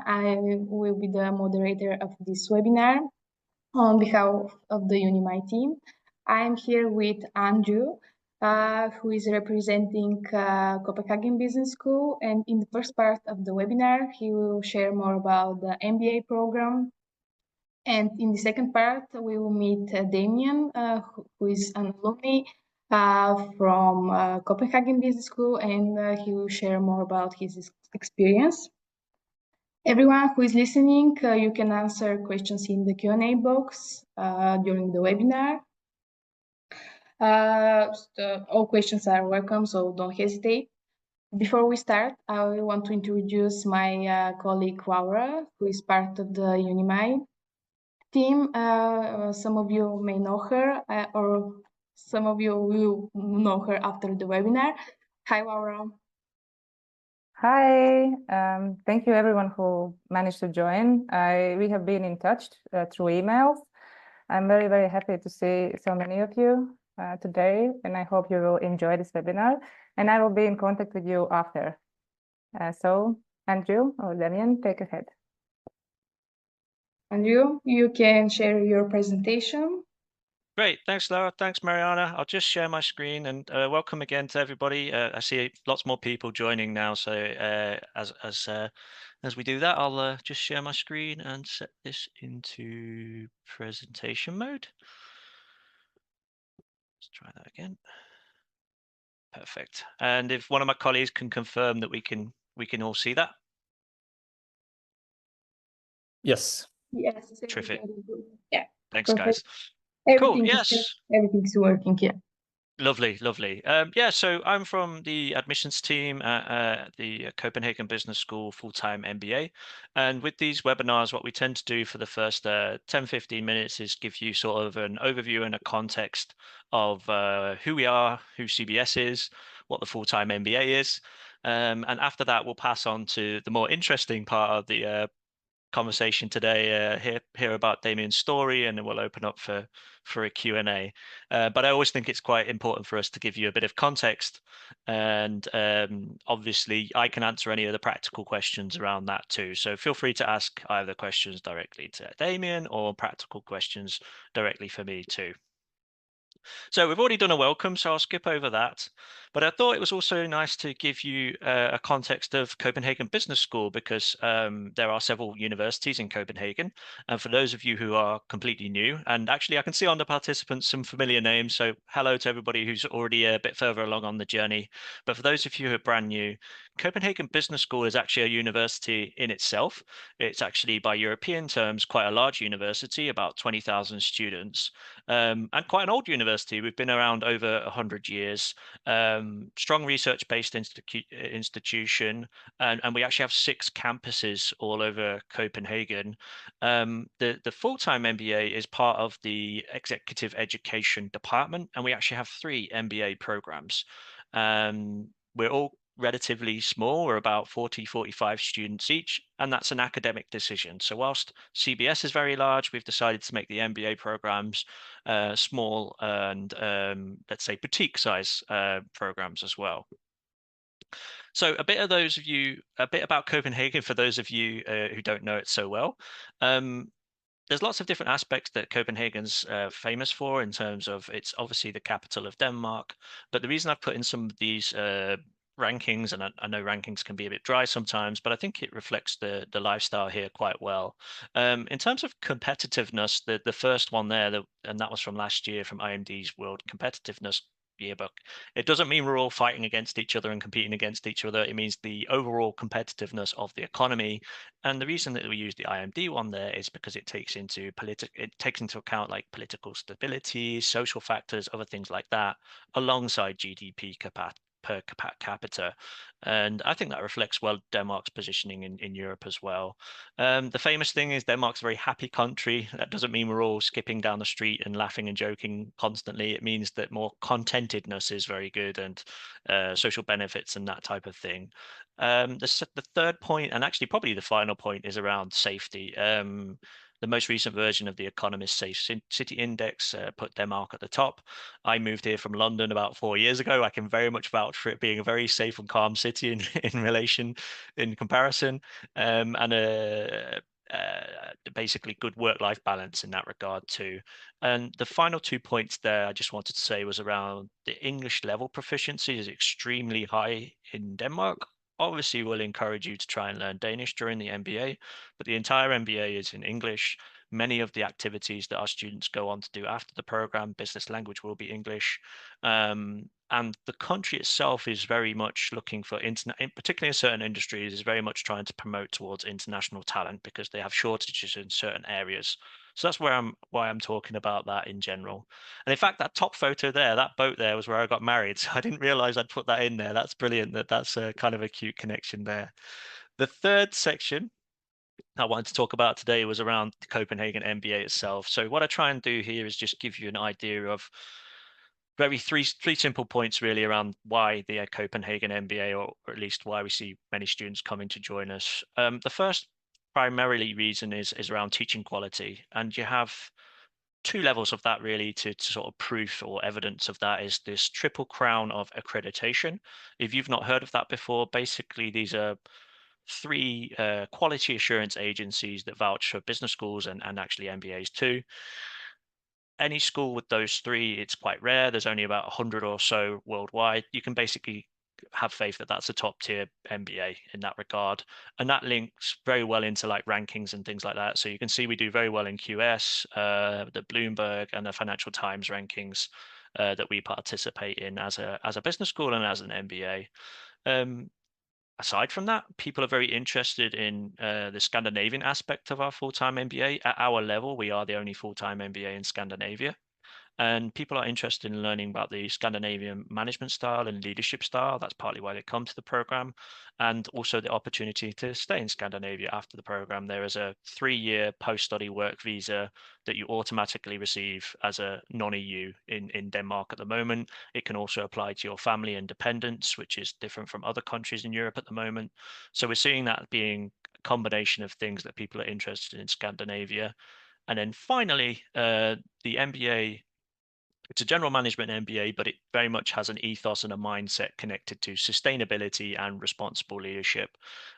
Mariana. I will be the moderator of this webinar on behalf of the Unimai team. I'm here with Andrew, who is representing Copenhagen Business School. And in the first part of the webinar, he will share more about the MBA program. And in the second part, we will meet Damien, who is an alumni from Copenhagen Business School, and he will share more about his experience. Everyone who is listening, you can answer questions in the Q&A box during the webinar. All questions are welcome, so don't hesitate. Before we start, I want to introduce my colleague Laura, who is part of the Unimai team. Some of you may know her, or some of you will know her after the webinar. Hi, Laura. Hi, thank you everyone who managed to join. We have been in touch through emails. I'm very, very happy to see so many of you today, and I hope you will enjoy this webinar, and I will be in contact with you after. So Andrew or Damien, take ahead. Andrew, you can share your presentation. Great, thanks Laura, thanks Mariana. I'll just share my screen and welcome again to everybody. I see lots more people joining now, so as we do that, I'll just share my screen and set this into presentation mode. Let's try that again. Perfect. And if one of my colleagues can confirm that we can all see that. Yes. Yes. Terrific. Yeah. Thanks, Perfect. guys. Cool. Yes. Everything's working here. Lovely, lovely. Yeah, so I'm from the admissions team at the Copenhagen Business School full-time MBA. And with these webinars, what we tend to do for the first 10-15 minutes is give you sort of an overview and a context of who we are, who CBS is, what the full-time MBA is. And after that, we'll pass on to the more interesting part of the conversation today, hear about Damien's story, and then we'll open up for a Q&A. But I always think it's quite important for us to give you a bit of context, and obviously I can answer any of the practical questions around that too. So feel free to ask either questions directly to Damien or practical questions directly for me too. So we've already done a welcome, so I'll skip over that. But I thought it was also nice to give you a context of Copenhagen Business School, because there are several universities in Copenhagen. And for those of you who are completely new, and actually I can see on the participants some familiar names, so hello to everybody who's already a bit further along on the journey. But for those of you who are brand new, Copenhagen Business School is actually a university in itself. It's actually, by European terms, quite a large university, about 20,000 students, and quite an old university. We've been around over 100 years, strong research-based institution, and we actually have 6 campuses all over Copenhagen. The full-time MBA is part of the executive education department, and we actually have 3 MBA programs. We're all relatively small. We're about 40-45 students each, and that's an academic decision. So whilst CBS is very large, we've decided to make the MBA programs small and let's say boutique size programs as well. So a bit about Copenhagen for those of you who don't know it so well. There's lots of different aspects that Copenhagen's famous for, in terms of it's obviously the capital of Denmark. But the reason I've put in some of these rankings, and I know rankings can be a bit dry sometimes, but I think it reflects the lifestyle here quite well. In terms of competitiveness, the first one there, and that was from last year from IMD's World Competitiveness Yearbook. It doesn't mean we're all fighting against each other and competing against each other. It means the overall competitiveness of the economy. And the reason that we use the IMD one there is because it takes into account like political stability, social factors, other things like that, alongside GDP per capita. And I think that reflects well Denmark's positioning in Europe as well. The famous thing is Denmark's a very happy country. That doesn't mean we're all skipping down the street and laughing and joking constantly. It means that more contentedness is very good, and social benefits and that type of thing. The third point, and actually probably the final point, is around safety. The most recent version of the Economist Safe City Index put Denmark at the top. I moved here from London about 4 years ago. I can very much vouch for it being a very safe and calm city in comparison, and basically good work-life balance in that regard too. And the final 2 points there I just wanted to say was around the English level proficiency is extremely high in Denmark. Obviously, we'll encourage you to try and learn Danish during the MBA, but the entire MBA is in English. Many of the activities that our students go on to do after the program, business language will be English. And the country itself is very much looking for, particularly in certain industries, is very much trying to promote towards international talent because they have shortages in certain areas. So that's why I'm talking about that in general. And in fact, that top photo there, that boat there was where I got married. So I didn't realize I'd put that in there. That's brilliant. That's a kind of a cute connection there. The third section I wanted to talk about today was around the Copenhagen MBA itself. So what I try and do here is just give you an idea of three simple points really around why the Copenhagen MBA, or at least why we see many students coming to join us. The first primarily reason is around teaching quality, and you have two levels of that really to sort of proof or evidence of that is this triple crown of accreditation. If you've not heard of that before, basically these are three quality assurance agencies that vouch for business schools and actually MBAs too. Any school with those three, it's quite rare. There's only about 100 or so worldwide. You can basically have faith that that's a top tier MBA in that regard. And that links very well into like rankings and things like that. So you can see we do very well in QS, the Bloomberg and the Financial Times rankings that we participate in as a business school and as an MBA. Aside from that, people are very interested in the Scandinavian aspect of our full-time MBA. At our level, we are the only full-time MBA in Scandinavia. And people are interested in learning about the Scandinavian management style and leadership style. That's partly why they come to the program. And also the opportunity to stay in Scandinavia after the program. There is a 3-year post-study work visa that you automatically receive as a non-EU in Denmark at the moment. It can also apply to your family and dependents, which is different from other countries in Europe at the moment. So we're seeing that being a combination of things that people are interested in Scandinavia. And then finally, the MBA, it's a general management MBA, but it very much has an ethos and a mindset connected to sustainability and responsible leadership.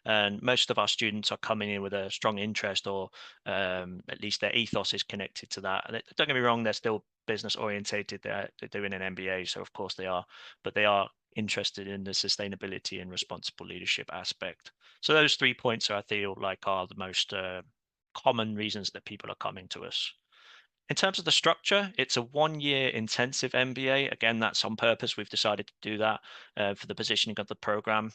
And most of our students are coming in with a strong interest, or at least their ethos is connected to that. And don't get me wrong, they're still business orientated. They're doing an MBA, so of course they are, but they are interested in the sustainability and responsible leadership aspect. So those 3 points I feel like are the most common reasons that people are coming to us. In terms of the structure, it's a 1-year intensive MBA. Again, that's on purpose. We've decided to do that for the positioning of the program.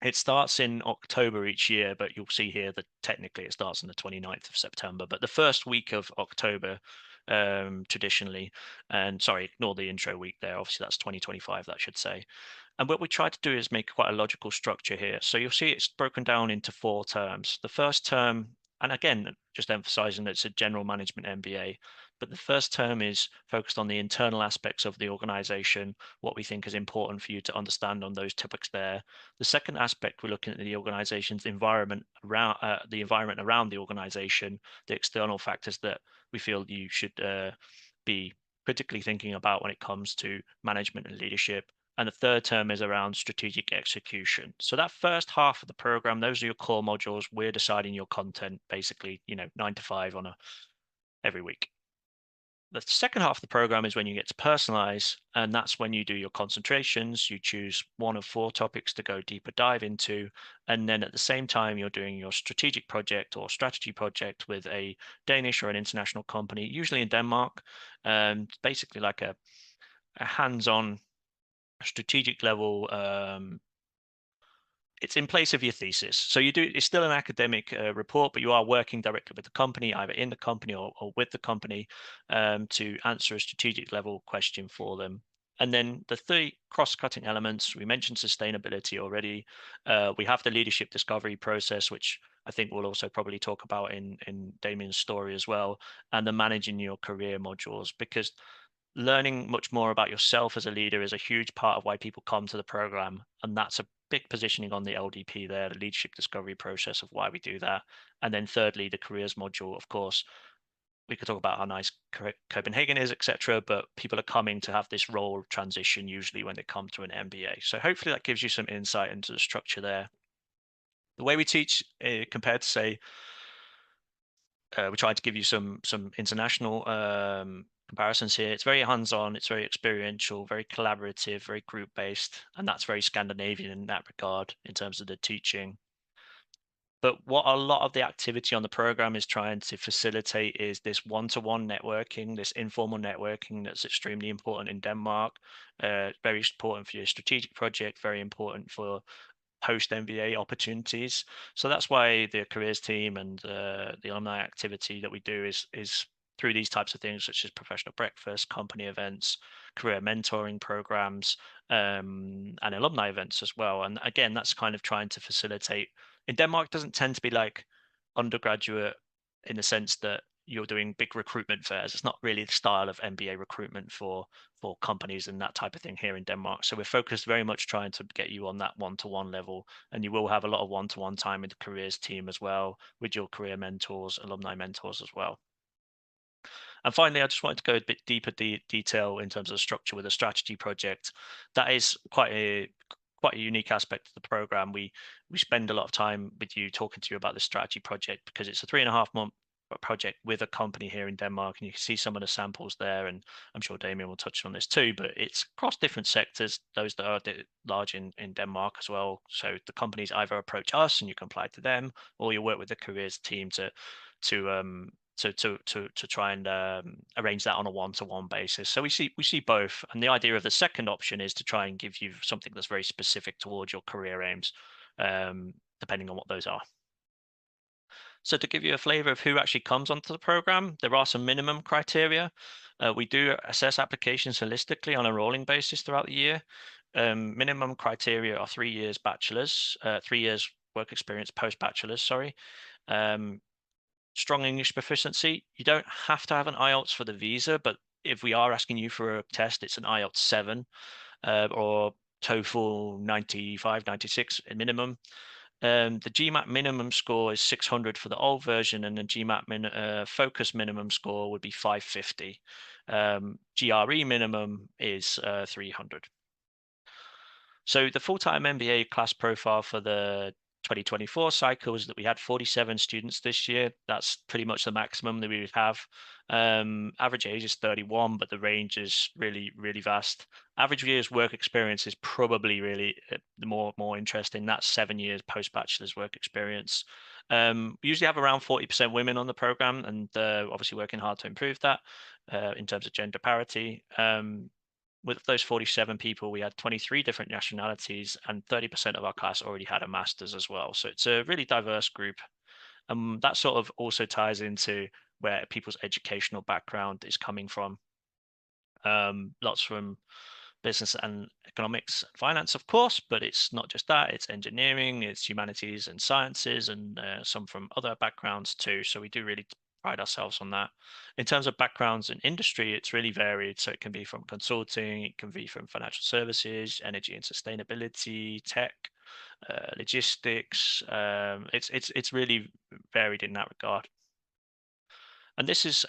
It starts in October each year, but you'll see here that technically it starts on the 29th of September. But the first week of October, traditionally, and sorry, ignore the intro week there. Obviously, that's 2025, that should say. And what we try to do is make quite a logical structure here. So you'll see it's broken down into 4 terms. The first term, and again, just emphasizing that it's a general management MBA, but the first term is focused on the internal aspects of the organization, what we think is important for you to understand on those topics there. The second aspect, we're looking at the organization's environment around the organization, the external factors that we feel you should be critically thinking about when it comes to management and leadership. And the third term is around strategic execution. So that first half of the program, those are your core modules. We're deciding your content, basically, 9 to 5 every week. The second half of the program is when you get to personalize, and that's when you do your concentrations. You choose 1 of 4 topics to go deeper dive into, and then at the same time you're doing your strategic project or strategy project with a Danish or an international company, usually in Denmark. Basically like a hands-on strategic level. It's in place of your thesis. So it's still an academic report, but you are working directly with the company, either in the company or with the company, to answer a strategic level question for them. And then the 3 cross-cutting elements, we mentioned sustainability already. We have the leadership discovery process, which I think we'll also probably talk about in Damien's story as well, and the managing your career modules, because learning much more about yourself as a leader is a huge part of why people come to the program. And that's a big positioning on the LDP there, the leadership discovery process of why we do that. And then thirdly, the careers module, of course. We could talk about how nice Copenhagen is, etc. But people are coming to have this role transition usually when they come to an MBA. So hopefully that gives you some insight into the structure there. The way we teach compared to, say, we tried to give you some international comparisons here. It's very hands-on, it's very experiential, very collaborative, very group-based, and that's very Scandinavian in that regard in terms of the teaching. But what a lot of the activity on the program is trying to facilitate is this one-to-one networking, this informal networking that's extremely important in Denmark, very important for your strategic project, very important for post-MBA opportunities. So that's why the careers team and the alumni activity that we do is through these types of things, such as professional breakfast, company events, career mentoring programs, and alumni events as well. And again, that's kind of trying to facilitate. In Denmark, doesn't tend to be like undergraduate in the sense that you're doing big recruitment fairs. It's not really the style of MBA recruitment for companies and that type of thing here in Denmark. So we're focused very much trying to get you on that one-to-one level, and you will have a lot of one-to-one time with the careers team as well, with your career mentors, alumni mentors as well. And finally, I just wanted to go a bit deeper detail in terms of the structure with a strategy project. That is quite a unique aspect of the program. We spend a lot of time with you talking to you about the strategy project because it's a 3.5-month project with a company here in Denmark, and you can see some of the samples there, and I'm sure Damien will touch on this too, but it's across different sectors, those that are large in Denmark as well. So the companies either approach us and you can apply to them, or you work with the careers team to try and arrange that on a one-to-one basis. So we see both, and the idea of the second option is to try and give you something that's very specific towards your career aims, depending on what those are. So to give you a flavor of who actually comes onto the program, there are some minimum criteria. We do assess applications holistically on a rolling basis throughout the year. Minimum criteria are 3 years bachelor's, 3 years work experience post-bachelor's, sorry. Strong English proficiency. You don't have to have an IELTS for the visa, but if we are asking you for a test, it's an IELTS 7 or TOEFL 95, 96 minimum. The GMAT minimum score is 600 for the old version, and the GMAT focus minimum score would be 550. GRE minimum is 300. So the full-time MBA class profile for the 2024 cycle is that we had 47 students this year. That's pretty much the maximum that we would have. Average age is 31, but the range is really, really vast. Average years work experience is probably really the more interesting. That's 7 years post-bachelor's work experience. We usually have around 40% women on the program, and obviously working hard to improve that in terms of gender parity. With those 47 people, we had 23 different nationalities, and 30% of our class already had a master's as well. So it's a really diverse group. That sort of also ties into where people's educational background is coming from. Lots from business and economics, finance, of course, but it's not just that. It's engineering, it's humanities and sciences, and some from other backgrounds too. So we do really pride ourselves on that. In terms of backgrounds in industry, it's really varied. So it can be from consulting, it can be from financial services, energy and sustainability, tech, logistics. It's really varied in that regard. And this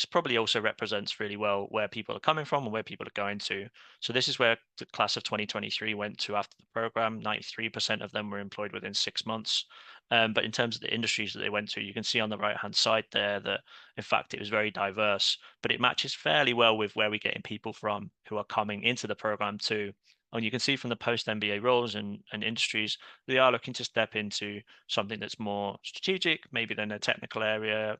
probably also represents really well where people are coming from and where people are going to. So this is where the class of 2023 went to after the program. 93% of them were employed within 6 months. But in terms of the industries that they went to, you can see on the right-hand side there that, in fact, it was very diverse, but it matches fairly well with where we're getting people from who are coming into the program too. And you can see from the post-MBA roles and industries, they are looking to step into something that's more strategic, maybe than a technical area,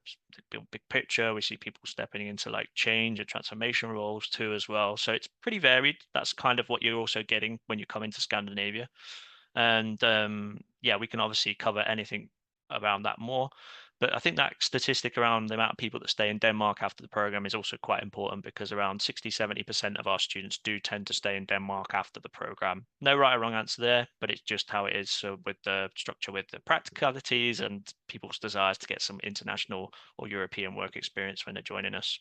big picture. We see people stepping into like change and transformation roles too as well. So it's pretty varied. That's kind of what you're also getting when you come into Scandinavia. And yeah, we can obviously cover anything around that more. But I think that statistic around the amount of people that stay in Denmark after the program is also quite important, because around 60-70% of our students do tend to stay in Denmark after the program. No right or wrong answer there, but it's just how it is. So with the structure, with the practicalities and people's desires to get some international or European work experience when they're joining us.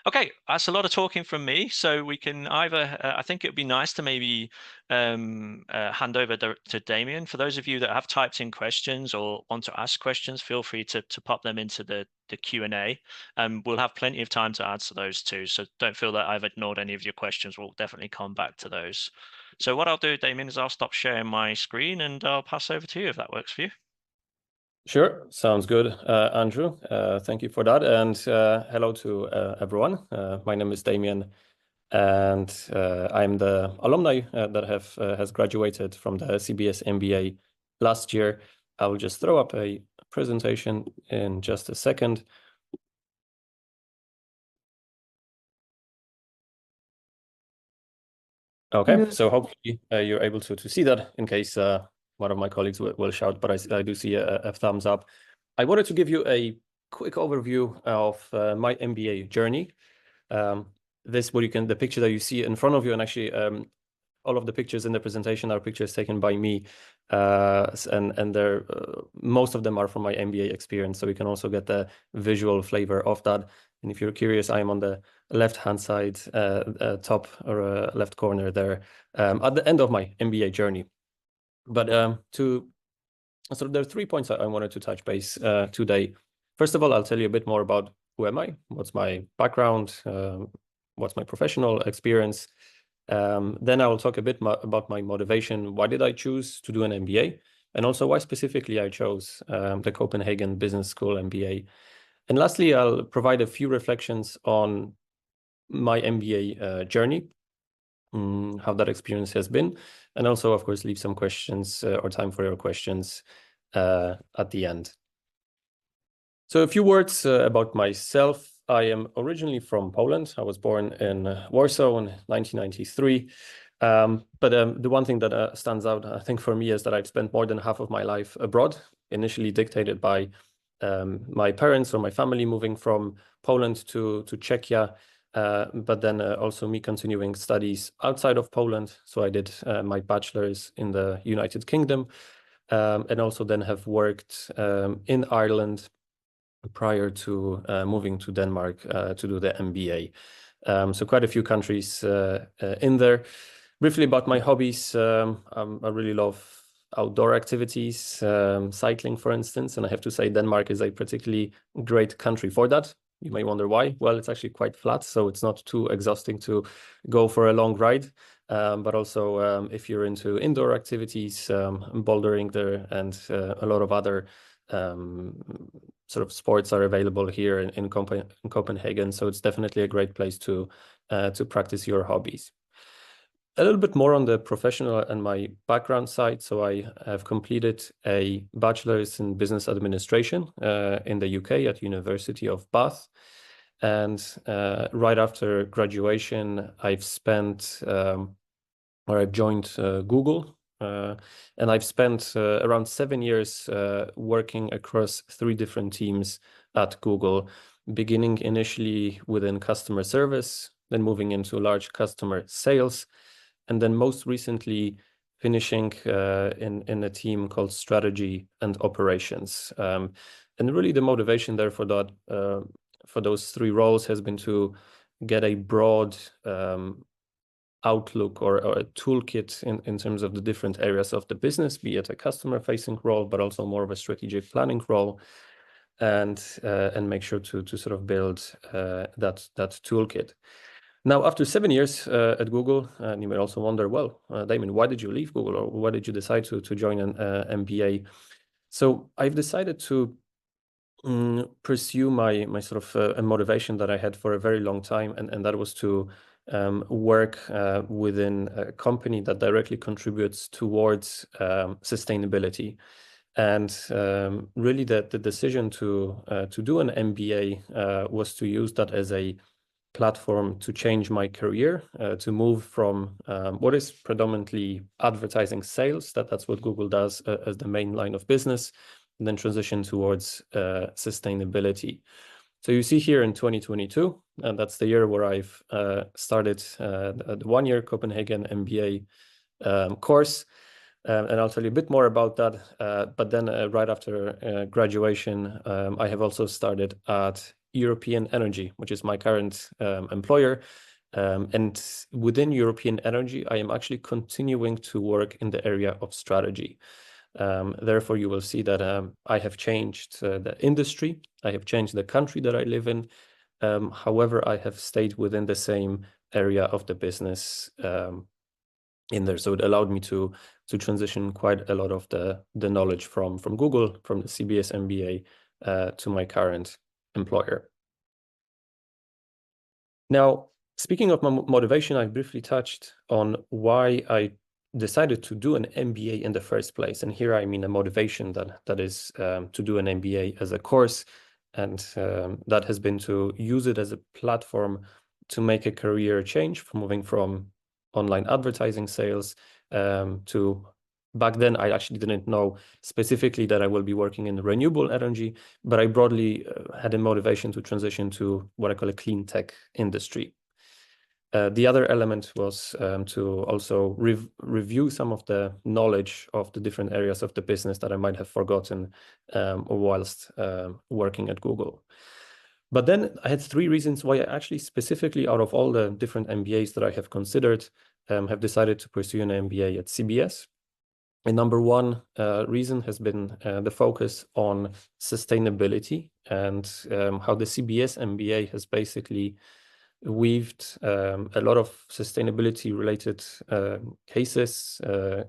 Okay, that's a lot of talking from me. So we can either, I think it would be nice to maybe hand over to Damien. For those of you that have typed in questions or want to ask questions, feel free to pop them into the Q&A. We'll have plenty of time to answer those too. So don't feel that I've ignored any of your questions. We'll definitely come back to those. So what I'll do, Damien, is I'll stop sharing my screen and I'll pass over to you if that works for you. Sure, sounds good, Andrew. Thank you for that, and hello to everyone. My name is Damien, and I'm the alumni that has graduated from the CBS MBA last year. I will just throw up a presentation in just a second. Okay, so hopefully you're able to see that in case one of my colleagues will shout, but I do see a thumbs up. I wanted to give you a quick overview of my MBA journey. The picture that you see in front of you, and actually all of the pictures in the presentation are pictures taken by me, and they're most of them are from my MBA experience, so you can also get the visual flavor of that. And if you're curious, I'm on the left-hand side, top or left corner there, at the end of my MBA journey. But so there are 3 points I wanted to touch base today. First of all, I'll tell you a bit more about who am I, what's my background, what's my professional experience. Then I will talk a bit about my motivation. Why did I choose to do an MBA? And also why specifically I chose the Copenhagen Business School MBA. And lastly, I'll provide a few reflections on my MBA journey, how that experience has been, and also, of course, leave some questions or time for your questions at the end. So a few words about myself. I am originally from Poland. I was born in Warsaw in 1993. But the one thing that stands out, I think, for me is that I've spent more than half of my life abroad, initially dictated by my parents or my family moving from Poland to Czechia, but then also me continuing studies outside of Poland. So I did my bachelor's in the United Kingdom, and also then have worked in Ireland prior to moving to Denmark to do the MBA. So quite a few countries in there. Briefly about my hobbies, I really love outdoor activities, cycling, for instance, and I have to say Denmark is a particularly great country for that. You may wonder why. Well, it's actually quite flat, so it's not too exhausting to go for a long ride. But also, if you're into indoor activities, bouldering there, and a lot of other sort of sports are available here in Copenhagen. So it's definitely a great place to practice your hobbies. A little bit more on the professional and my background side. So I have completed a bachelor's in business administration in the UK at University of Bath. And right after graduation, I've joined Google. And I've spent around 7 years working across 3 different teams at Google, beginning initially within customer service, then moving into large customer sales, and then most recently finishing in a team called strategy and operations. And really the motivation there for that, for those 3 roles has been to get a broad outlook or a toolkit in terms of the different areas of the business, be it a customer-facing role, but also more of a strategic planning role, and make sure to sort of build that toolkit. Now, after 7 years at Google, and you may also wonder, well, Damien, why did you leave Google, or why did you decide to join an MBA? So I've decided to pursue my sort of a motivation that I had for a very long time, and that was to work within a company that directly contributes towards sustainability. And really the decision to do an MBA was to use that as a platform to change my career, to move from what is predominantly advertising sales, that's what Google does as the main line of business, and then transition towards sustainability. So you see here in 2022, and that's the year where I've started the 1-year Copenhagen MBA course. And I'll tell you a bit more about that. But then right after graduation, I have also started at European Energy, which is my current employer. And within European Energy, I am actually continuing to work in the area of strategy. Therefore, you will see that I have changed the industry, I have changed the country that I live in. However, I have stayed within the same area of the business in there. So it allowed me to transition quite a lot of the knowledge from Google, from the CBS MBA to my current employer. Now, speaking of my motivation, I briefly touched on why I decided to do an MBA in the first place. And here I mean a motivation that is to do an MBA as a course. And that has been to use it as a platform to make a career change, from moving from online advertising sales to, back then I actually didn't know specifically that I will be working in renewable energy, but I broadly had a motivation to transition to what I call a clean tech industry. The other element was to also review some of the knowledge of the different areas of the business that I might have forgotten whilst working at Google. But then I had 3 reasons why I actually specifically, out of all the different MBAs that I have considered, have decided to pursue an MBA at CBS. And number 1 reason has been the focus on sustainability and how the CBS MBA has basically weaved a lot of sustainability related cases,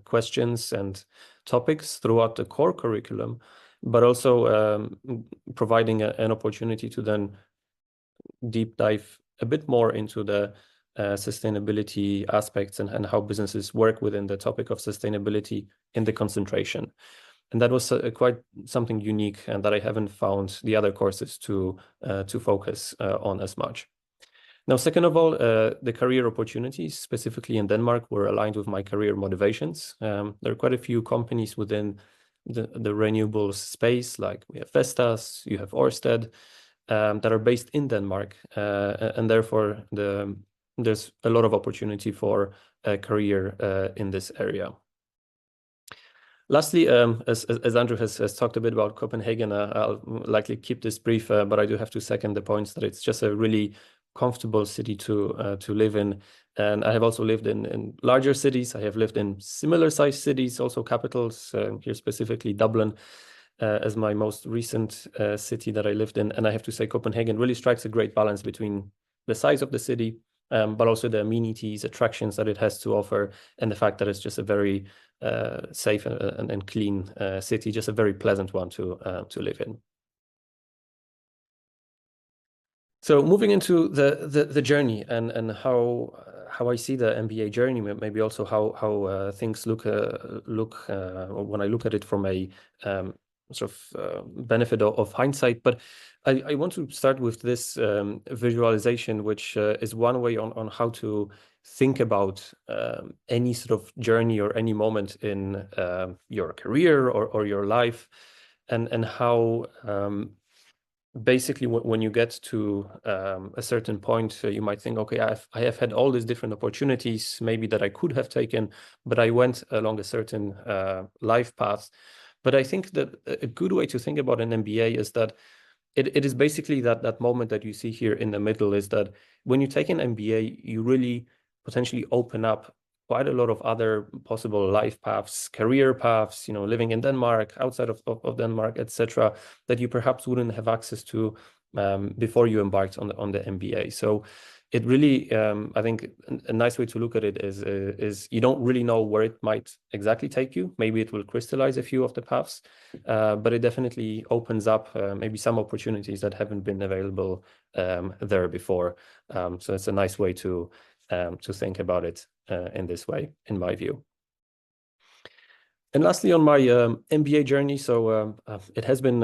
questions and topics throughout the core curriculum, but also providing an opportunity to then deep dive a bit more into the sustainability aspects and how businesses work within the topic of sustainability in the concentration. And that was quite something unique and that I haven't found the other courses to focus on as much. Now, second of all, the career opportunities, specifically in Denmark, were aligned with my career motivations. There are quite a few companies within the renewables space, like we have Vestas, you have Ørsted, that are based in Denmark, and therefore there's a lot of opportunity for a career in this area. Lastly, as Andrew has talked a bit about Copenhagen, I'll likely keep this brief, but I do have to second the points that it's just a really comfortable city to live in. And I have also lived in larger cities. I have lived in similar sized cities, also capitals, here specifically Dublin as my most recent city that I lived in. And I have to say Copenhagen really strikes a great balance between the size of the city, but also the amenities, attractions that it has to offer, and the fact that it's just a very safe and clean city, just a very pleasant one to live in. So moving into the journey and how I see the MBA journey, maybe also how things look when I look at it from a sort of benefit of hindsight. But I want to start with this visualization, which is one way on how to think about any sort of journey or any moment in your career or your life, and how basically when you get to a certain point, you might think, okay, I have had all these different opportunities maybe that I could have taken, but I went along a certain life path. But I think that a good way to think about an MBA is that it is basically that moment that you see here in the middle, is that when you take an MBA, you really potentially open up quite a lot of other possible life paths, career paths, living in Denmark, outside of Denmark, etc., that you perhaps wouldn't have access to before you embarked on the MBA. So it really, I think a nice way to look at it is you don't really know where it might exactly take you. Maybe it will crystallize a few of the paths, but it definitely opens up maybe some opportunities that haven't been available there before. So it's a nice way to think about it in this way, in my view. And lastly, on my MBA journey, so it has been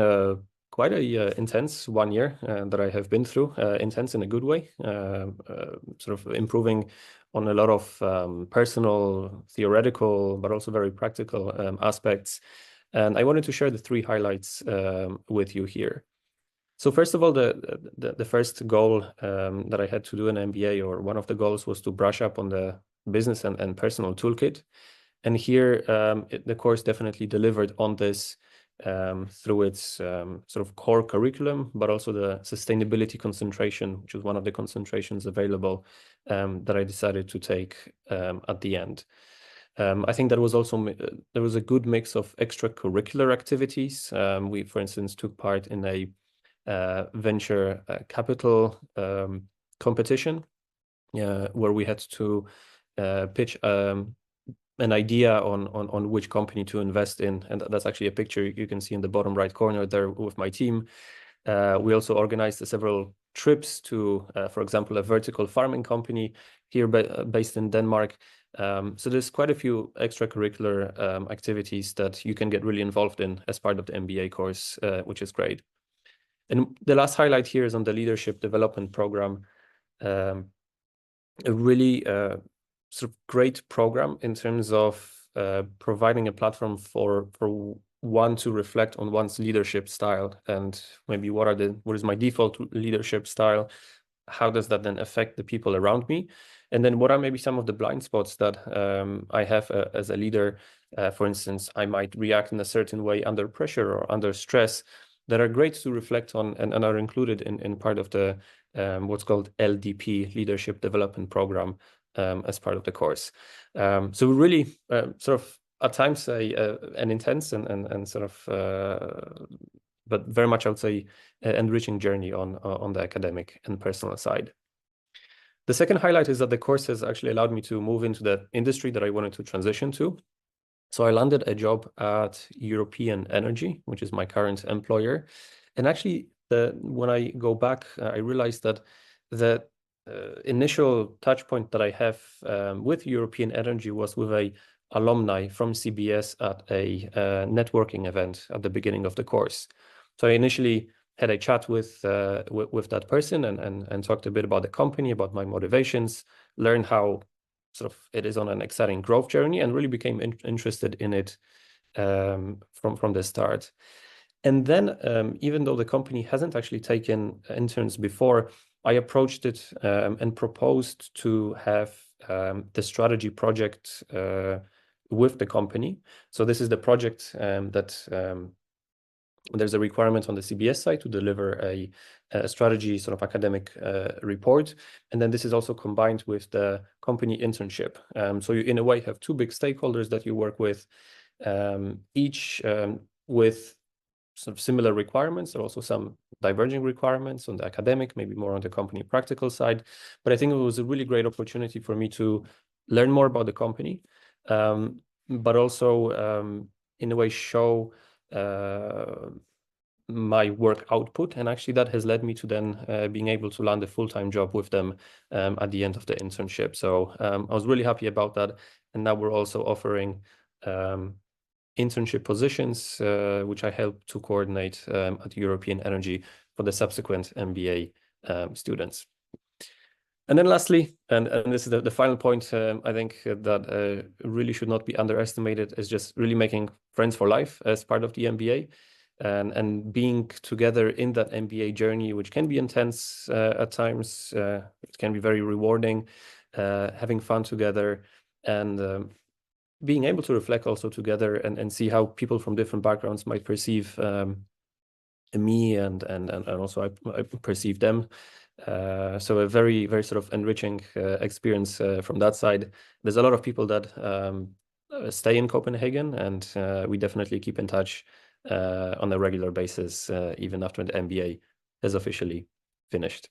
quite a intense 1 year that I have been through, intense in a good way, sort of improving on a lot of personal, theoretical, but also very practical aspects. And I wanted to share the 3 highlights with you here. So first of all, the first goal that I had to do an MBA, or one of the goals, was to brush up on the business and personal toolkit. And here the course definitely delivered on this through its sort of core curriculum, but also the sustainability concentration, which was one of the concentrations available that I decided to take at the end. I think that was also there was a good mix of extracurricular activities. We, for instance, took part in a venture capital competition where we had to pitch an idea on which company to invest in, and that's actually a picture you can see in the bottom right corner there with my team. We also organized several trips to, for example, a vertical farming company here based in Denmark. So there's quite a few extracurricular activities that you can get really involved in as part of the MBA course, which is great. And the last highlight here is on the leadership development program. A really sort of great program in terms of providing a platform for one to reflect on one's leadership style and maybe what is my default leadership style, how does that then affect the people around me, and then what are maybe some of the blind spots that I have as a leader. For instance, I might react in a certain way under pressure or under stress that are great to reflect on and are included in part of the what's called LDP, Leadership Development Program, as part of the course. So really sort of at times an intense and sort of but very much I would say enriching journey on the academic and personal side. The second highlight is that the course has actually allowed me to move into the industry that I wanted to transition to. So I landed a job at European Energy, which is my current employer. And actually, when I go back, I realized that the initial touch point that I have with European Energy was with a alumni from CBS at a networking event at the beginning of the course. So I initially had a chat with that person and talked a bit about the company, about my motivations, learned how sort of it is on an exciting growth journey, and really became interested in it from the start. And then even though the company hasn't actually taken interns before, I approached it and proposed to have the strategy project with the company. So this is the project that there's a requirement on the CBS side to deliver a strategy sort of academic report. And then this is also combined with the company internship. So you, in a way, have two big stakeholders that you work with, each with sort of similar requirements. There are also some diverging requirements on the academic, maybe more on the company practical side. But I think it was a really great opportunity for me to learn more about the company, but also in a way show my work output. And actually that has led me to then being able to land a full-time job with them at the end of the internship. So I was really happy about that. And now we're also offering internship positions, which I help to coordinate at European Energy for the subsequent MBA students. And then lastly, and this is the final point, I think that really should not be underestimated, is just really making friends for life as part of the MBA, and being together in that MBA journey, which can be intense at times. It can be very rewarding, having fun together, and being able to reflect also together and see how people from different backgrounds might perceive me and also I perceive them. So a very, very sort of enriching experience from that side. There's a lot of people that stay in Copenhagen, and we definitely keep in touch on a regular basis, even after the MBA is officially finished.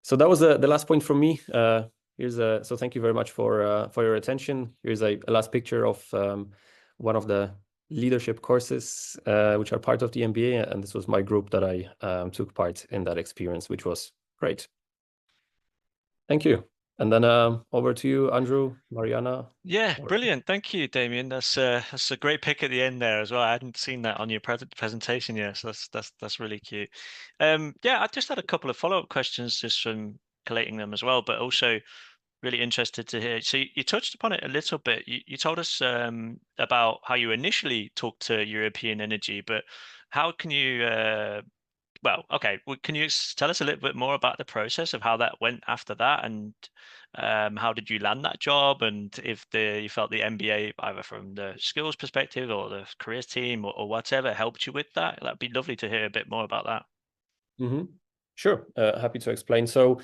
So that was the last point from me. So thank you very much for your attention. Here's a last picture of one of the leadership courses which are part of the MBA, and this was my group that I took part in that experience, which was great. Thank you. And then over to you, Andrew, Mariana. Yeah, brilliant. Thank you, Damien. That's a great pick at the end there as well. I hadn't seen that on your presentation yet, so that's really cute. Yeah, I just had a couple of follow-up questions just from collating them as well, but also really interested to hear. So you touched upon it a little bit. You told us about how you initially talked to European Energy, but how can you well, okay. Can you tell us a little bit more about the process of how that went after that, and how did you land that job, and if you felt the MBA, either from the skills perspective or the careers team or whatever, helped you with that? That'd be lovely to hear a bit more about that. Sure, happy to explain. So,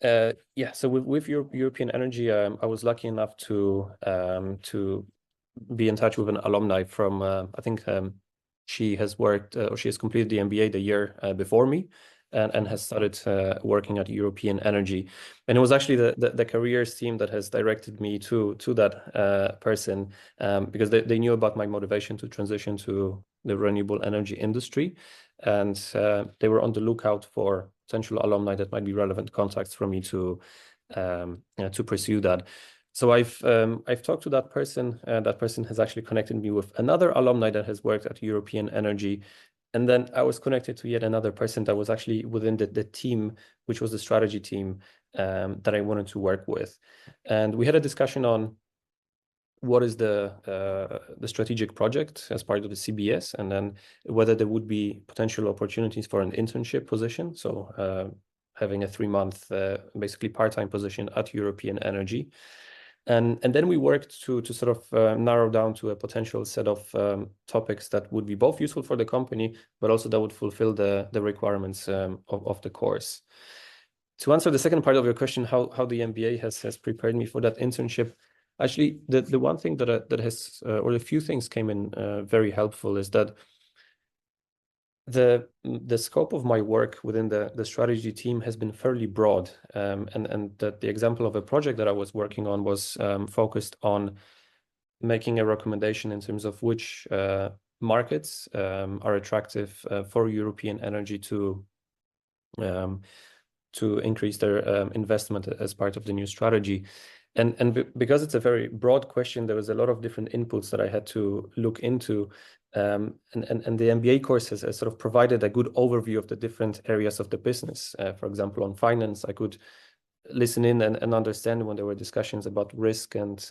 yeah, so with European Energy, I was lucky enough to be in touch with an alumni from, I think she has worked, or she has completed the MBA the year before me, and has started working at European Energy. And it was actually the careers team that has directed me to that person, because they knew about my motivation to transition to the renewable energy industry. And they were on the lookout for potential alumni that might be relevant contacts for me to pursue that. So I've talked to that person, and that person has actually connected me with another alumni that has worked at European Energy. And then I was connected to yet another person that was actually within the team, which was the strategy team that I wanted to work with. And we had a discussion on what is the strategic project as part of the CBS, and then whether there would be potential opportunities for an internship position. So having a 3-month, basically part-time position at European Energy. And then we worked to sort of narrow down to a potential set of topics that would be both useful for the company, but also that would fulfill the requirements of the course. To answer the second part of your question, how the MBA has prepared me for that internship, actually, the one thing that has, or a few things came in very helpful, is that the scope of my work within the strategy team has been fairly broad, and that the example of a project that I was working on was focused on making a recommendation in terms of which markets are attractive for European Energy to increase their investment as part of the new strategy. And because it's a very broad question, there was a lot of different inputs that I had to look into. And the MBA course has sort of provided a good overview of the different areas of the business. For example, on finance, I could listen in and understand when there were discussions about risk and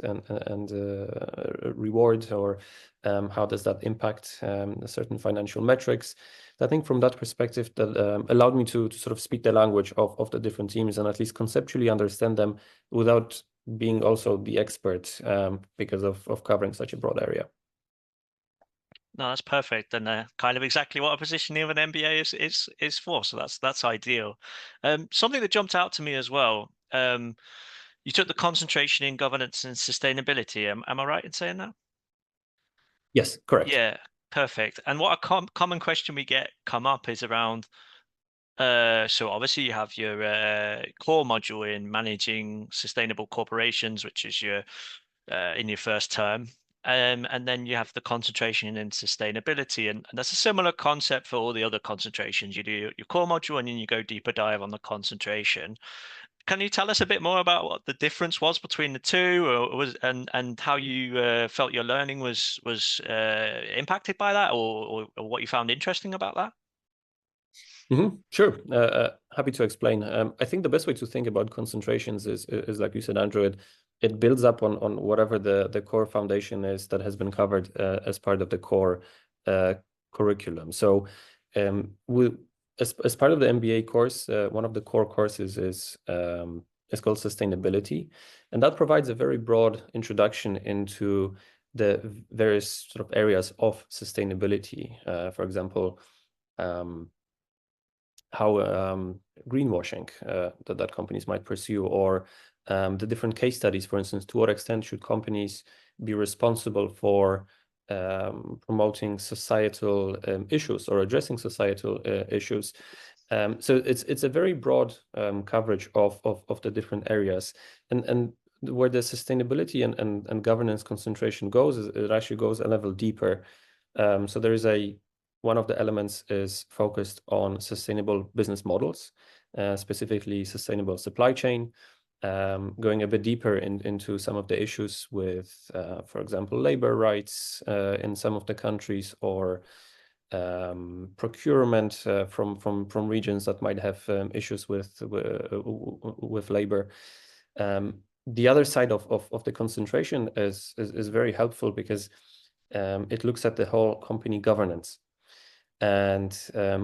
reward, or how does that impact certain financial metrics. I think from that perspective, that allowed me to sort of speak the language of the different teams, and at least conceptually understand them without being also the expert, because of covering such a broad area. No, that's perfect, and kind of exactly what a position of an MBA is for. So that's ideal. Something that jumped out to me as well. You took the concentration in governance and sustainability. Am I right in saying that? Yes, correct. Yeah, perfect. And what a common question we get come up is around. So obviously you have your core module in managing sustainable corporations, which is your in your first term. And then you have the concentration in sustainability, and that's a similar concept for all the other concentrations. You do your core module, and then you go deeper dive on the concentration. Can you tell us a bit more about what the difference was between the two, and how you felt your learning was impacted by that, or what you found interesting about that? Sure. Happy to explain. I think the best way to think about concentrations is like you said, Andrew, it builds up on whatever the core foundation is that has been covered as part of the core curriculum. So as part of the MBA course, one of the core courses is called Sustainability, and that provides a very broad introduction into the various sort of areas of sustainability. For example, how greenwashing that companies might pursue, or the different case studies. For instance, to what extent should companies be responsible for promoting societal issues or addressing societal issues. So it's a very broad coverage of the different areas, and where the sustainability and governance concentration goes, it actually goes a level deeper. So there is one of the elements is focused on sustainable business models, specifically sustainable supply chain, going a bit deeper into some of the issues with, for example, labor rights in some of the countries, or procurement from regions that might have issues with labor. The other side of the concentration is very helpful, because it looks at the whole company governance. and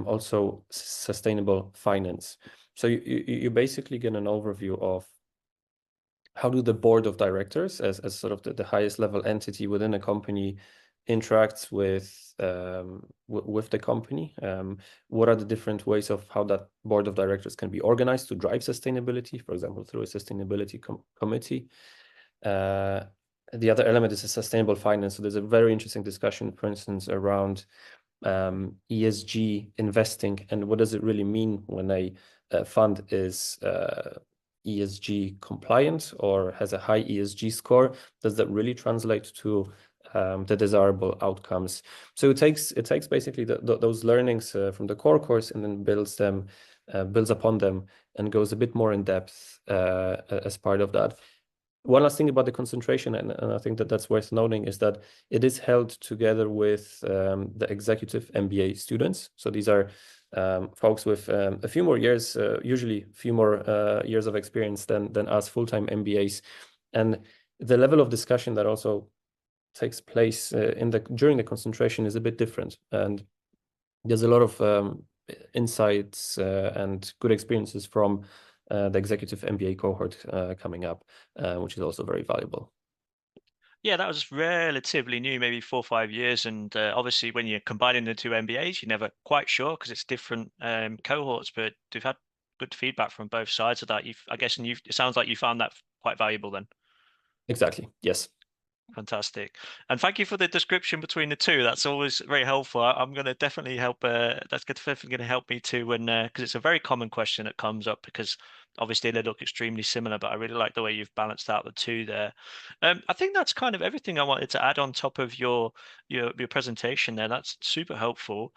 also sustainable finance. So you basically get an overview of how do the board of directors, as sort of the highest level entity within a company, interacts with the company. What are the different ways of how that board of directors can be organized to drive sustainability, for example, through a sustainability committee. The other element is a sustainable finance. So there's a very interesting discussion, for instance, around ESG investing and what does it really mean when a fund is ESG compliant or has a high ESG score. Does that really translate to the desirable outcomes? So it takes basically those learnings from the core course and then builds upon them and goes a bit more in depth as part of that. One last thing about the concentration, and I think that's worth noting, is that it is held together with the executive MBA students. So these are folks with a few more years, usually a few more years of experience than us full-time MBAs. And the level of discussion that also takes place during the concentration is a bit different. And there's a lot of insights and good experiences from the executive MBA cohort coming up, which is also very valuable. Yeah, that was relatively new, maybe 4 or 5 years. And obviously, when you're combining the two MBAs, you're never quite sure because it's different cohorts. But we've had good feedback from both sides of that. I guess, and it sounds like you found that quite valuable then. Exactly. Yes. Fantastic. And thank you for the description between the two. That's always very helpful. I'm going to definitely help. That's definitely going to help me too when, because it's a very common question that comes up because obviously they look extremely similar, but I really like the way you've balanced out the two there. I think that's kind of everything I wanted to add on top of your presentation there. That's super helpful.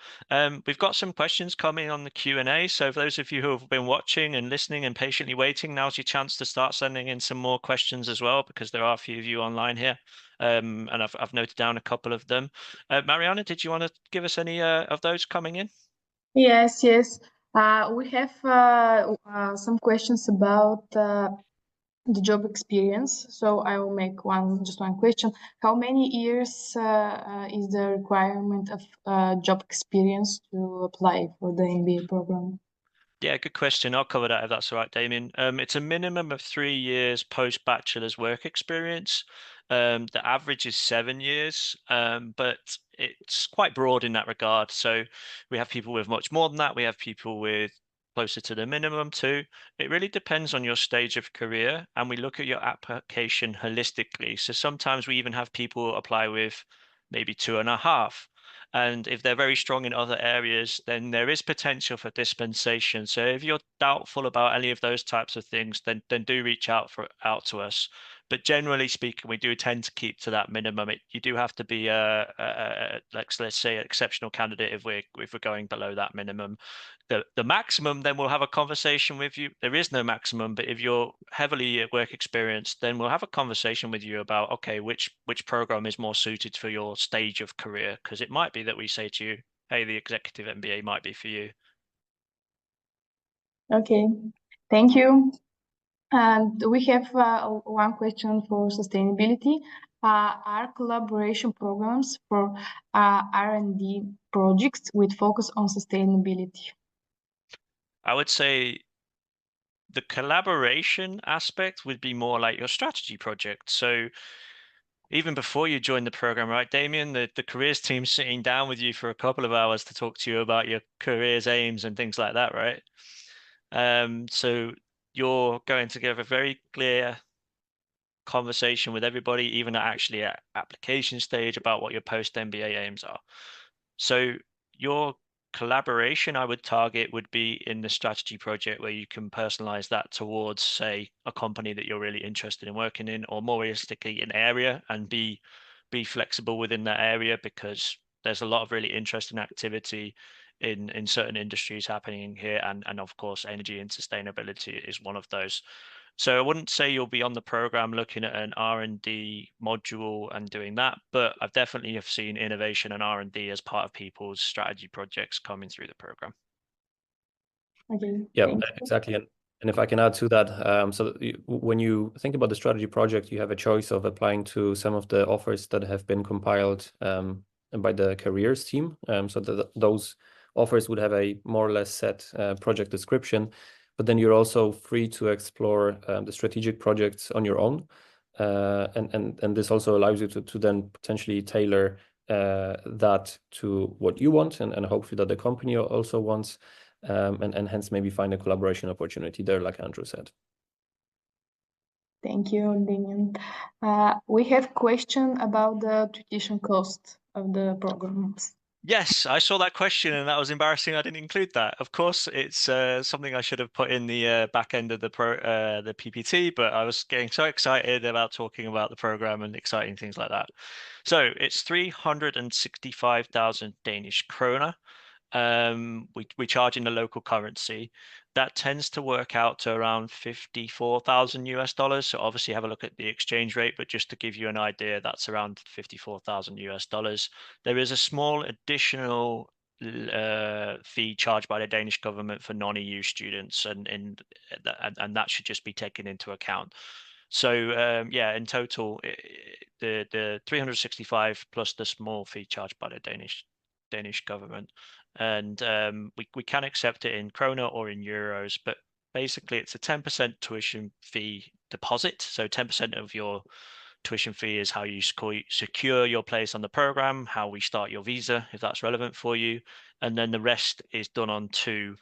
We've got some questions coming on the Q&A. So for those of you who have been watching and listening and patiently waiting, now's your chance to start sending in some more questions as well, because there are a few of you online here. And I've noted down a couple of them. Mariana, did you want to give us any of those coming in? Yes. We have some questions about the job experience. So I will make just one question. How many years is the requirement of job experience to apply for the MBA program? Yeah, good question. I'll cover that if that's all right, Damien. It's a minimum of 3 years post-bachelor's work experience. The average is 7 years, but it's quite broad in that regard. So we have people with much more than that. We have people with closer to the minimum too. It really depends on your stage of career, and we look at your application holistically. So sometimes we even have people apply with maybe 2.5. And if they're very strong in other areas, then there is potential for dispensation. So if you're doubtful about any of those types of things, then do reach out to us. But generally speaking, we do tend to keep to that minimum. You do have to be let's say an exceptional candidate if we're going below that minimum. The maximum, then we'll have a conversation with you. There is no maximum, but if you're heavily work experienced, then we'll have a conversation with you about, okay, which program is more suited for your stage of career? Because it might be that we say to you, hey, the executive MBA might be for you. Okay, thank you. And we have one question for sustainability. Are collaboration programs for R&D projects with focus on sustainability? I would say the collaboration aspect would be more like your strategy project. So even before you join the program, right, Damien, the careers team sitting down with you for a couple of hours to talk to you about your career's aims and things like that, right? So you're going to give a very clear conversation with everybody, even actually at application stage, about what your post-MBA aims are. So your collaboration I would target would be in the strategy project, where you can personalize that towards, say, a company that you're really interested in working in, or more realistically, an area, and be flexible within that area, because there's a lot of really interesting activity in certain industries happening here, and of course energy and sustainability is one of those. So I wouldn't say you'll be on the program looking at an R&D module and doing that, but I've definitely have seen innovation and R&D as part of people's strategy projects coming through the program. Okay. Yeah, exactly. And if I can add to that, so when you think about the strategy project, you have a choice of applying to some of the offers that have been compiled by the careers team. So that those offers would have a more or less set project description, but then you're also free to explore the strategic projects on your own. And this also allows you to then potentially tailor that to what you want, and hopefully that the company also wants, and hence maybe find a collaboration opportunity there, like Andrew said. Thank you, Damien. We have question about the tuition cost of the programs. Yes, I saw that question and that was embarrassing. I didn't include that. Of course, it's something I should have put in the back end of the PPT, but I was getting so excited about talking about the program and exciting things like that. So it's 365,000 Danish kroner. We charge in the local currency. That tends to work out to around 54,000 US dollars. So obviously have a look at the exchange rate, but just to give you an idea, that's around 54,000 US dollars. There is a small additional fee charged by the Danish government for non-EU students, and that should just be taken into account. So yeah, in total, the 365 plus the small fee charged by the Danish government, and we can accept it in krona or in euros, but basically it's a 10% tuition fee deposit. So 10% of your tuition fee is how you secure your place on the program, how we start your visa, if that's relevant for you, and then the rest is done on two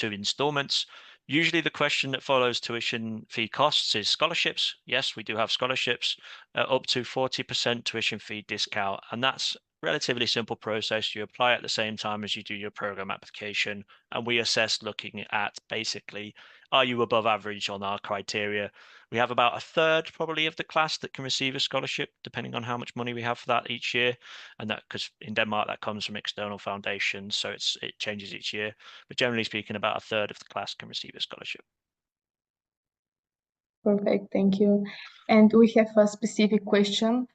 installments. Usually the question that follows tuition fee costs is scholarships. Yes, we do have scholarships, up to 40% tuition fee discount, and that's relatively simple process. You apply at the same time as you do your program application, and we assess looking at basically, are you above average on our criteria? We have about a third probably of the class that can receive a scholarship, depending on how much money we have for that each year. And that, because in Denmark, that comes from external foundations, so it changes each year. But generally speaking, about a third of the class can receive a scholarship. Perfect, thank you. And we have a specific question.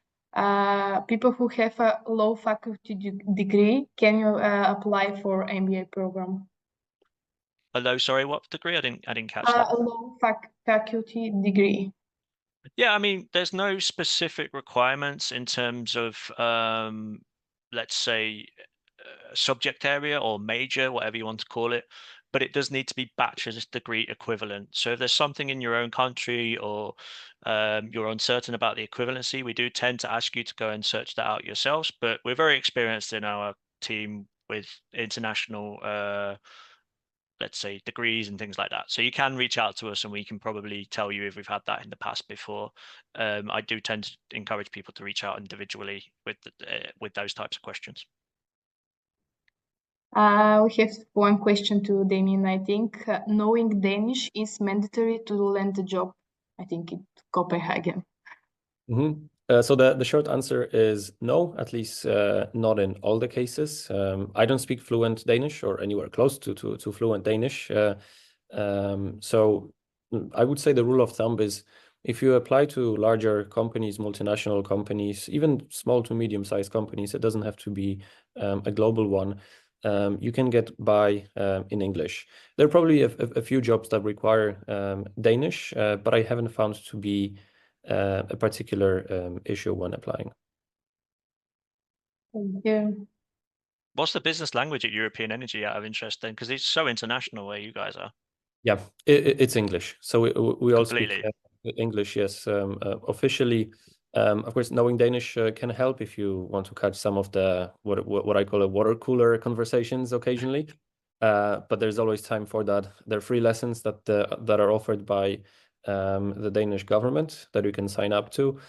People who have a low faculty degree, can you apply for MBA program? A low, sorry, what degree? I didn't catch that. A low faculty degree. Yeah, I mean, there's no specific requirements in terms of, let's say, subject area or major, whatever you want to call it, but it does need to be bachelor's degree equivalent. So if there's something in your own country or you're uncertain about the equivalency, we do tend to ask you to go and search that out yourselves. But we're very experienced in our team with international let's say degrees and things like that. So you can reach out to us and we can probably tell you if we've had that in the past before. I do tend to encourage people to reach out individually with those types of questions. We have one question to Damien, I think. Knowing Danish is mandatory to land a job, I think, in Copenhagen. Mm-hmm. So the short answer is no, at least not in all the cases. I don't speak fluent Danish or anywhere close to fluent Danish. So I would say the rule of thumb is if you apply to larger companies, multinational companies, even small to medium-sized companies, it doesn't have to be a global one. You can get by in English. There are probably a few jobs that require Danish, but I haven't found to be a particular issue when applying. Thank you. What's the business language at European Energy out of interest then? Because it's so international where you guys are. Yeah, it's English. So we all speak English, yes. Officially, of course, knowing Danish can help if you want to catch some of the what I call a water cooler conversations occasionally. But there's always time for that. There are free lessons that are offered by the Danish government that you can sign up to.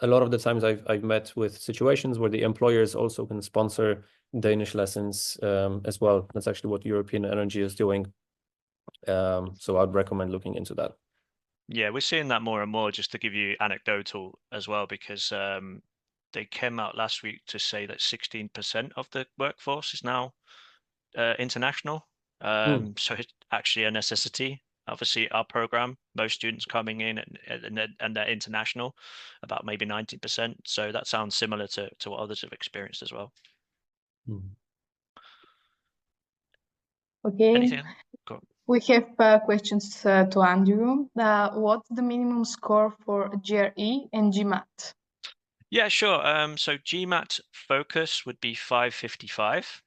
A lot of the times I've met with situations where the employers also can sponsor Danish lessons as well. That's actually what European Energy is doing. So I'd recommend looking into that. Yeah, we're seeing that more and more, just to give you anecdotal as well, because they came out last week to say that 16% of the workforce is now international. So it's actually a necessity. Obviously, our program, most students coming in and they're international, about maybe 90%. So that sounds similar to what others have experienced as well. Okay. Anything? Cool. We have questions to Andrew. What's the minimum score for GRE and GMAT? Yeah, sure. So GMAT focus would be 555,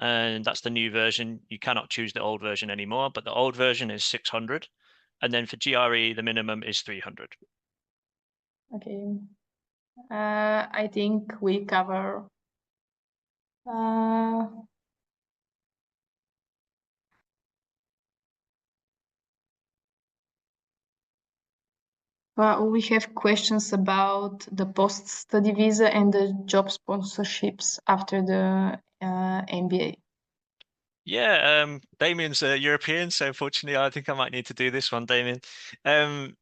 and that's the new version. You cannot choose the old version anymore, but the old version is 600. And then for GRE, the minimum is 300. Okay. I think we cover we have questions about the post-study visa and the job sponsorships after the MBA. Yeah, Damien's a European, so unfortunately, I think I might need to do this one, Damien.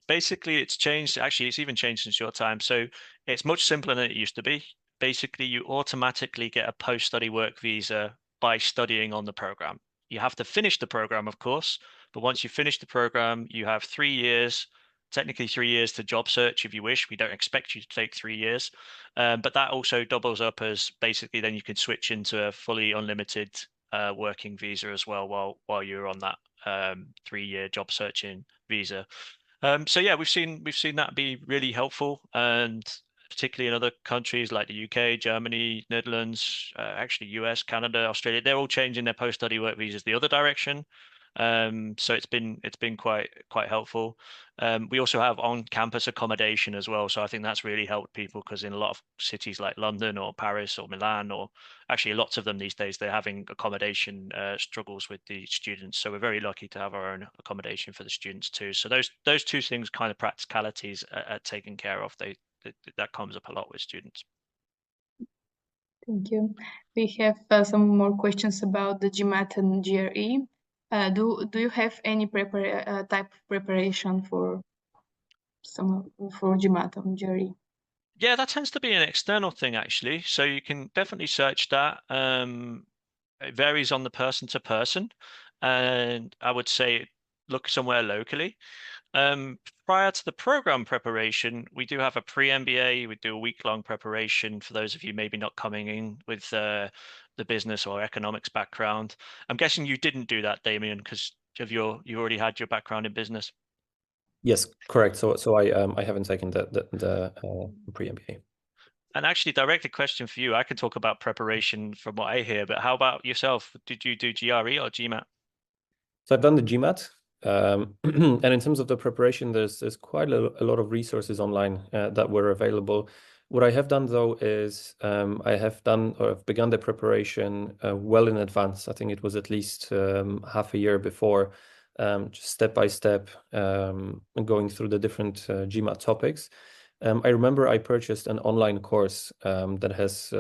Basically, it's changed. Actually, it's even changed since your time. So it's much simpler than it used to be. Basically, you automatically get a post-study work visa by studying on the program. You have to finish the program, of course, but once you finish the program, you have 3 years, technically 3 years to job search if you wish. We don't expect you to take 3 years, but that also doubles up as basically then you can switch into a fully unlimited working visa as well while you're on that 3-year job searching visa. So yeah, we've seen that be really helpful, and particularly in other countries like the UK, Germany, Netherlands, actually US, Canada, Australia, they're all changing their post-study work visas the other direction. So it's been quite helpful. We also have on-campus accommodation as well, so I think that's really helped people because in a lot of cities like London or Paris or Milan, or actually lots of them these days, they're having accommodation struggles with the students. So we're very lucky to have our own accommodation for the students too. So those two things, kind of practicalities, are taken care of. That comes up a lot with students. Thank you. We have some more questions about the GMAT and GRE. Do you have any type of preparation for GMAT and GRE? Yeah, that tends to be an external thing actually. So you can definitely search that. It varies on the person to person, and I would say look somewhere locally. Prior to the program preparation, we do have a pre-MBA. We do a week-long preparation for those of you maybe not coming in with the business or economics background. I'm guessing you didn't do that, Damien, because you already had your background in business. Yes, correct. So I haven't taken the pre-MBA. And actually, directed question for you. I can talk about preparation from what I hear, but how about yourself? Did you do GRE or GMAT? So I've done the GMAT, and in terms of the preparation, there's quite a lot of resources online that were available. What I have done though is I have done or I've begun the preparation well in advance. I think it was at least half a year before, just step by step, going through the different GMAT topics. I remember I purchased an online course that has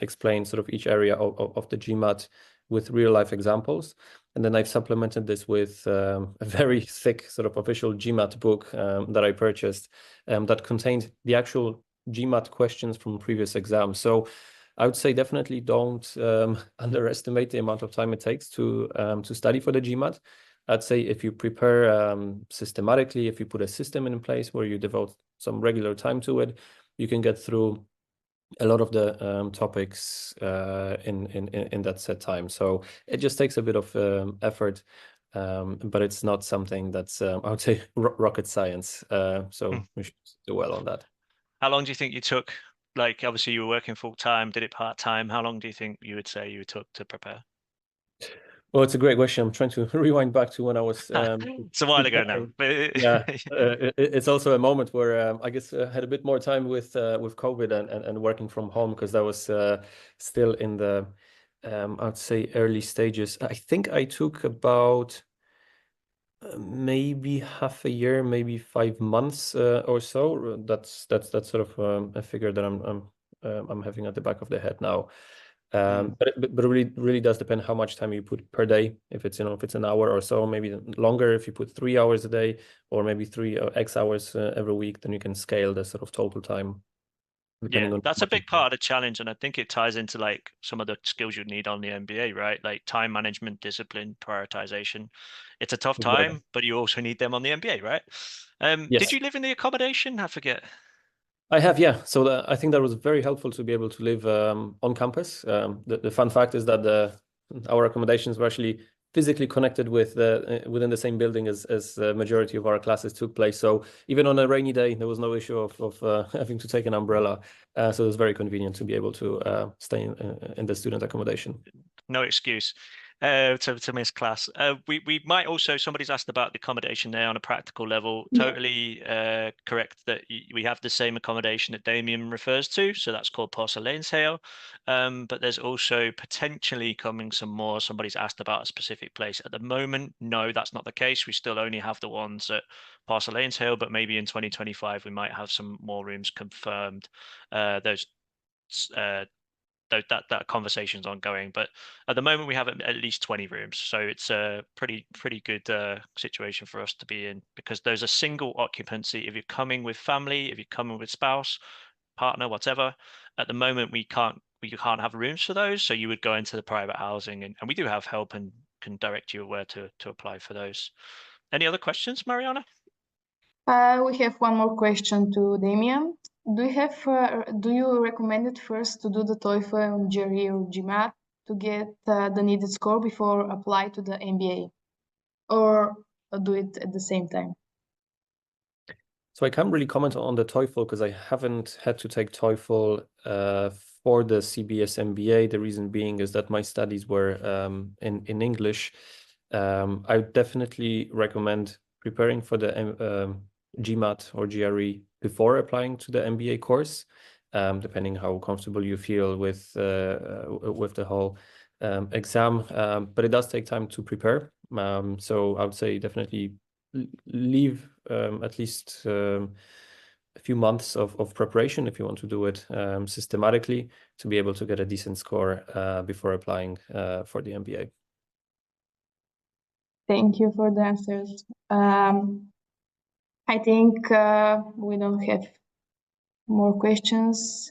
explained sort of each area of the GMAT with real life examples. And then I've supplemented this with a very thick sort of official GMAT book that I purchased that contained the actual GMAT questions from previous exams. So I would say definitely don't underestimate the amount of time it takes to study for the GMAT. I'd say if you prepare systematically, if you put a system in place where you devote some regular time to it, you can get through a lot of the topics in that set time. So it just takes a bit of effort, but it's not something that's I would say rocket science. So we should do well on that. How long do you think you took? Like, obviously, you were working full time, did it part time. How long do you think you would say you took to prepare? Well, it's a great question. I'm trying to rewind back to when I was It's a while ago now. Yeah, it's also a moment where I guess I had a bit more time with COVID and working from home, because that was still in the I'd say early stages. I think I took about maybe half a year, maybe 5 months or so. That's sort of a figure that I'm having at the back of the head now. But it really does depend how much time you put per day. If it's if it's an hour or so, maybe longer. If you put 3 hours a day, or maybe 3 or X hours every week, then you can scale the sort of total time. Yeah, On that's a big part of the challenge, and I think it ties into like some of the skills you need on the MBA, right? Like time management, discipline, prioritization. It's a tough time, but you also need them on the MBA, right? Yes. Did you live in the accommodation? I forget. I have, yeah. So I think that was very helpful to be able to live on campus. The fun fact is that our accommodations were actually physically connected with within the same building as the majority of our classes took place. So even on a rainy day, there was no issue of having to take an umbrella. So it was very convenient to be able to stay in the student accommodation. No excuse to miss class. We might also, somebody's asked about the accommodation there on a practical level. Totally correct that we have the same accommodation that Damien refers to. So that's called Porceleinshaal. But there's also potentially coming some more. Somebody's asked about a specific place. At the moment, no, that's not the case. We still only have the ones at Porceleinshaal, but maybe in 2025 we might have some more rooms confirmed. That conversation's ongoing, but at the moment we have at least 20 rooms, so it's a pretty good situation for us to be in, because there's a single occupancy if you're coming with family, if you're coming with spouse, partner, whatever. At the moment we can't have rooms for those, so you would go into the private housing, and we do have help and can direct you where to apply for those. Any other questions, Mariana? We have one more question to Damien. Do you recommend it first to do the TOEFL, GRE, or GMAT to get the needed score before apply to the MBA, or do it at the same time? So I can't really comment on the TOEFL because I haven't had to take TOEFL for the CBS MBA. The reason being is that my studies were in English. I definitely recommend preparing for the GMAT or GRE before applying to the MBA course, depending how comfortable you feel with the whole exam. But it does take time to prepare. So I would say definitely leave at least a few months of preparation if you want to do it systematically to be able to get a decent score before applying for the MBA. Thank you for the answers. I think we don't have more questions.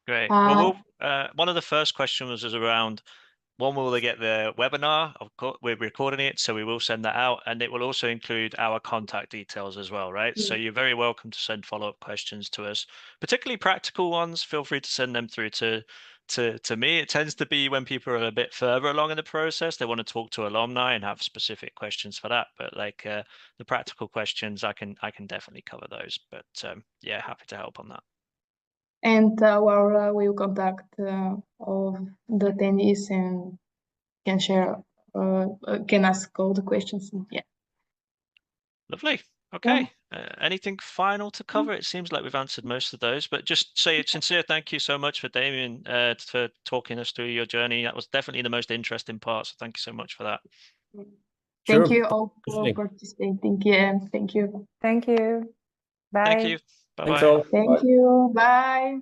Great. Well, one of the first questions was around when will they get the webinar? Of course, we're recording it, so we will send that out, and it will also include our contact details as well, right? So you're very welcome to send follow-up questions to us, particularly practical ones. Feel free to send them through to me. It tends to be when people are a bit further along in the process, they want to talk to alumni and have specific questions for that. But like the practical questions, I can definitely cover those. But yeah, happy to help on that. And Laura will contact all the attendees and can share, can ask all the questions. Yeah. Lovely. Okay. Anything final to cover? It seems like we've answered most of those, but just say a sincere thank you so much for Damien for talking us through your journey. That was definitely the most interesting part. So thank you so much for that. Thank you all for participating. Yeah. Thank you. Thank you. Bye. Thank you. Bye-bye. Thanks all. Thank you. Bye.